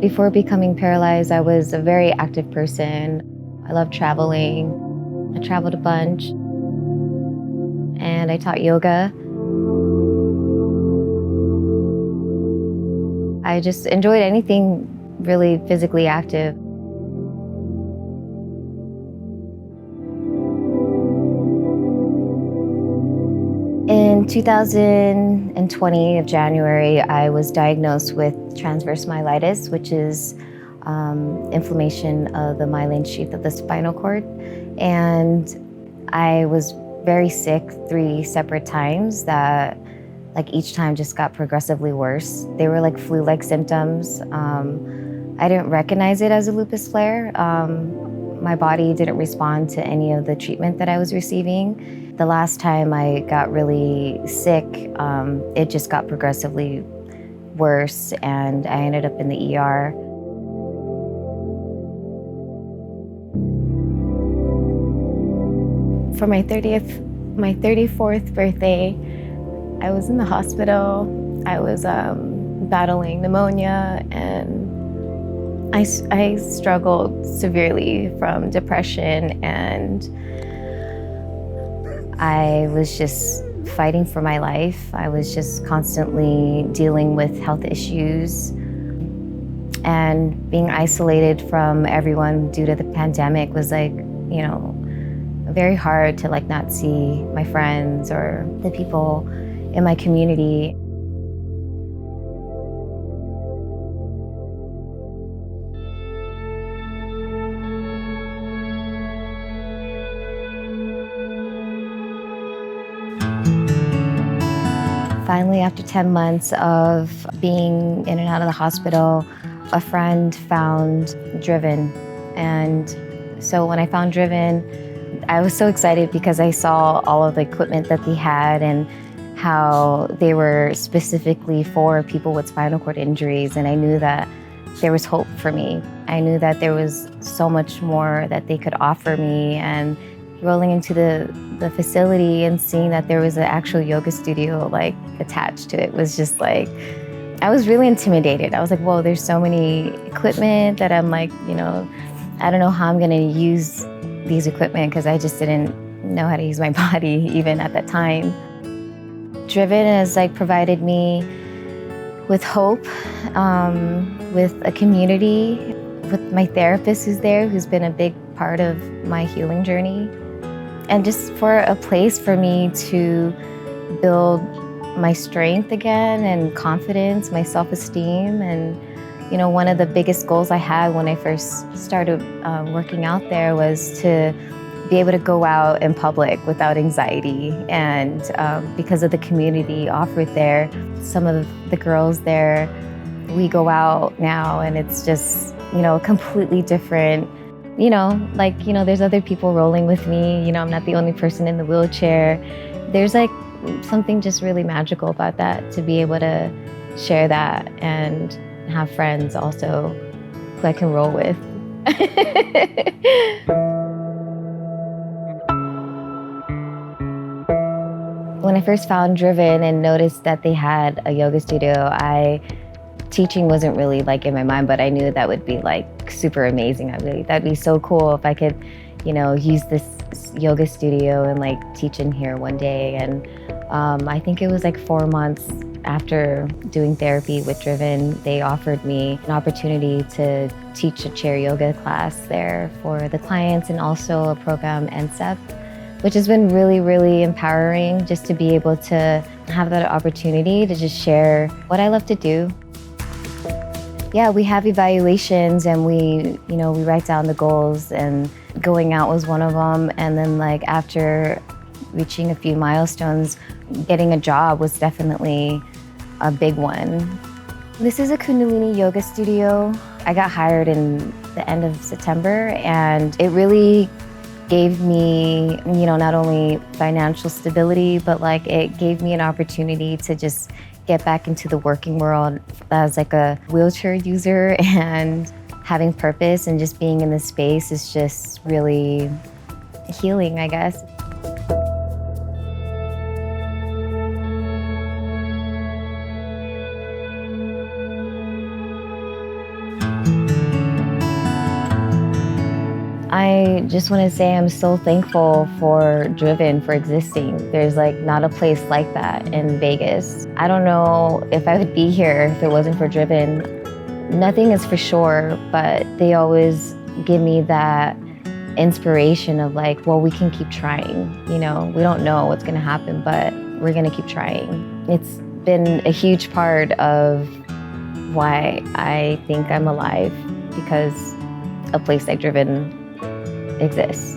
Before becoming paralyzed, I was a very active person. I loved traveling. I traveled a bunch, and I taught yoga. I just enjoyed anything really physically active. In 2020 of January, I was diagnosed with transverse myelitis, which is inflammation of the myelin sheath of the spinal cord. And I was very sick 3 separate times that each time just got progressively worse. They were like flu-like symptoms. I didn't recognize it as a lupus flare. My body didn't respond to any of the treatment that I was receiving. The last time I got really sick, it just got progressively worse, and I ended up in the ER. For my 34th birthday, I was in the hospital. I was battling pneumonia, and I struggled severely from depression, and I was just fighting for my life. I was just constantly dealing with health issues, and being isolated from everyone due to the pandemic was very hard to not see my friends or the people in my community. Finally, after 10 months of being in and out of the hospital, a friend found Driven. And so when I found Driven, I was so excited because I saw all of the equipment that they had and how they were specifically for people with spinal cord injuries. And I knew that there was hope for me. I knew that there was so much more that they could offer me. And rolling into the facility and seeing that there was an actual yoga studio attached to it was just I was really intimidated. I was like, whoa, there's so many equipment that I'm I don't know how I'm gonna use these equipment, because I just didn't know how to use my body even at that time. Driven has provided me with hope, with a community, with my therapist who's there, who's been a big part of my healing journey, and just for a place for me to build my strength again and confidence, my self-esteem. And one of the biggest goals I had when I first started working out there was to be able to go out in public without anxiety. And because of the community offered there, some of the girls there, we go out now and it's just, completely different. There's other people rolling with me. I'm not the only person in the wheelchair. There's something just really magical about that, to be able to share that and have friends also who I can roll with. When I first found Driven and noticed that they had a yoga studio, teaching wasn't really in my mind, but I knew that would be super amazing. That'd be so cool if I could, use this yoga studio and teach in here one day. And I think it was 4 months after doing therapy with Driven, they offered me an opportunity to teach a chair yoga class there for the clients, and also a program NSEP, which has been really, really empowering, just to be able to have that opportunity to just share what I love to do. Yeah, we have evaluations, and we write down the goals, and going out was one of them. And then after reaching a few milestones, getting a job was definitely a big one. This is a Kundalini yoga studio. I got hired in the end of September, and it really gave me, not only financial stability, but it gave me an opportunity to just get back into the working world as a wheelchair user, and having purpose and just being in this space is just really healing, I guess. I just want to say I'm so thankful for Driven for existing. There's like not a place like that in Vegas. I don't know if I would be here if it wasn't for Driven. Nothing is for sure, but they always give me that inspiration of like, well, we can keep trying. You know, we don't know what's gonna happen, but we're gonna keep trying. It's been a huge part of why I think I'm alive, because a place like Driven exists.